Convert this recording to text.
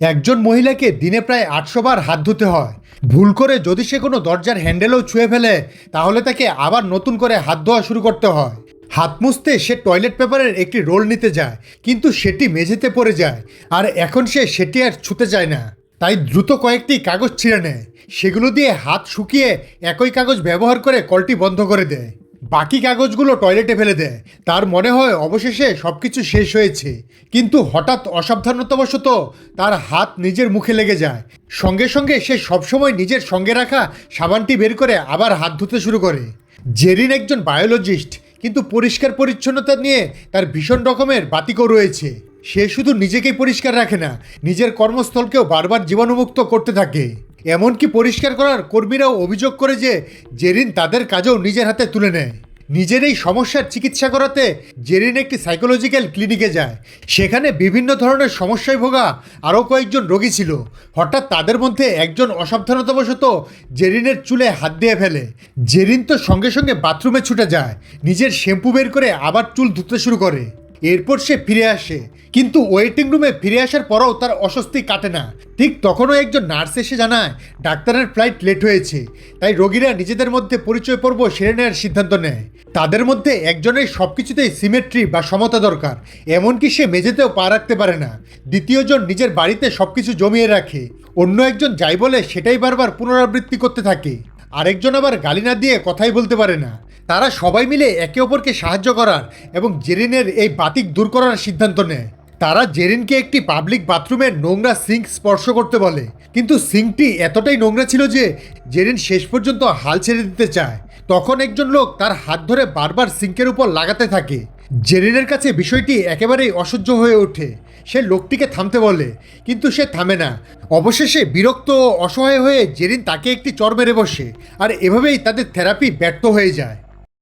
একজন মহিলাকে দিনে প্রায় ৮০০ বার হাত ধুতে হয়। ভুল করে যদি সে কোনো দরজার হ্যান্ডেলও ছুঁয়ে ফেলে তাহলে তাকে আবার নতুন করে হাত ধোয়া শুরু করতে হয়। হাত মুছতে সে টয়লেট পেপারের একটি রোল নিতে যায়, কিন্তু সেটি মেঝেতে পড়ে যায়, আর এখন সে সেটি আর ছুঁতে চায় না। তাই দ্রুত কয়েকটি কাগজ ছিঁড়ে নেয়, সেগুলো দিয়ে হাত শুকিয়ে একই কাগজ ব্যবহার করে কলটি বন্ধ করে দেয়। বাকি কাগজগুলো টয়লেটে ফেলে দেয়। তার মনে হয় অবশেষে সবকিছু শেষ হয়েছে, কিন্তু হঠাৎ অসাবধানতাবশত তার হাত নিজের মুখে লেগে যায়। সঙ্গে সঙ্গে সে সবসময় নিজের সঙ্গে রাখা সাবানটি বের করে আবার হাত ধুতে শুরু করে। জেরিন একজন বায়োলজিস্ট, কিন্তু পরিষ্কার পরিচ্ছন্নতা নিয়ে তার ভীষণ রকমের বাতিকও রয়েছে। সে শুধু নিজেকেই পরিষ্কার রাখে না, নিজের কর্মস্থলকেও বারবার জীবাণুমুক্ত করতে থাকে। এমনকি পরিষ্কার করার কর্মীরাও অভিযোগ করে যে জেরিন তাদের কাজও নিজের হাতে তুলে নেয়। নিজের এই সমস্যার চিকিৎসা করাতে জেরিন একটি সাইকোলজিক্যাল ক্লিনিকে যায়। সেখানে বিভিন্ন ধরনের সমস্যায় ভোগা আরও কয়েকজন রোগী ছিল। হঠাৎ তাদের মধ্যে একজন অসাবধানতাবশত জেরিনের চুলে হাত দিয়ে ফেলে। জেরিন তো সঙ্গে সঙ্গে বাথরুমে ছুটে যায়, নিজের শ্যাম্পু বের করে আবার চুল ধুতে শুরু করে। এরপর সে ফিরে আসে, কিন্তু ওয়েটিং রুমে ফিরে আসার পরও তার অস্বস্তি কাটে না। ঠিক তখনও একজন নার্স এসে জানায় ডাক্তারের ফ্লাইট লেট হয়েছে। তাই রোগীরা নিজেদের মধ্যে পরিচয় পর্ব সেরে নেওয়ার সিদ্ধান্ত নেয়। তাদের মধ্যে একজনের সব কিছুতেই সিমেট্রি বা সমতা দরকার, এমনকি সে মেঝেতেও পা রাখতে পারে না। দ্বিতীয়জন নিজের বাড়িতে সব কিছু জমিয়ে রাখে, অন্য একজন যাই বলে সেটাই বারবার পুনরাবৃত্তি করতে থাকে। আরেকজন আবার গালি না দিয়ে কথাই বলতে পারে না। তারা সবাই মিলে একে অপরকে সাহায্য করার এবং জেরিনের এই বাতিক দূর করার সিদ্ধান্ত নেয়। তারা জেরিনকে একটি পাবলিক বাথরুমের নোংরা সিঙ্ক স্পর্শ করতে বলে, কিন্তু সিঙ্কটি এতটাই নোংরা ছিল যে জেরিন শেষ পর্যন্ত হাল ছেড়ে দিতে চায়। তখন একজন লোক তার হাত ধরে বারবার সিঙ্কের উপর লাগাতে থাকে। জেরিনের কাছে বিষয়টি একেবারেই অসহ্য হয়ে ওঠে। সে লোকটিকে থামতে বলে, কিন্তু সে থামে না। অবশেষে বিরক্ত ও অসহায় হয়ে জেরিন তাকে একটি চড় মেরে বসে, আর এভাবেই তাদের থেরাপি ব্যর্থ হয়ে যায়।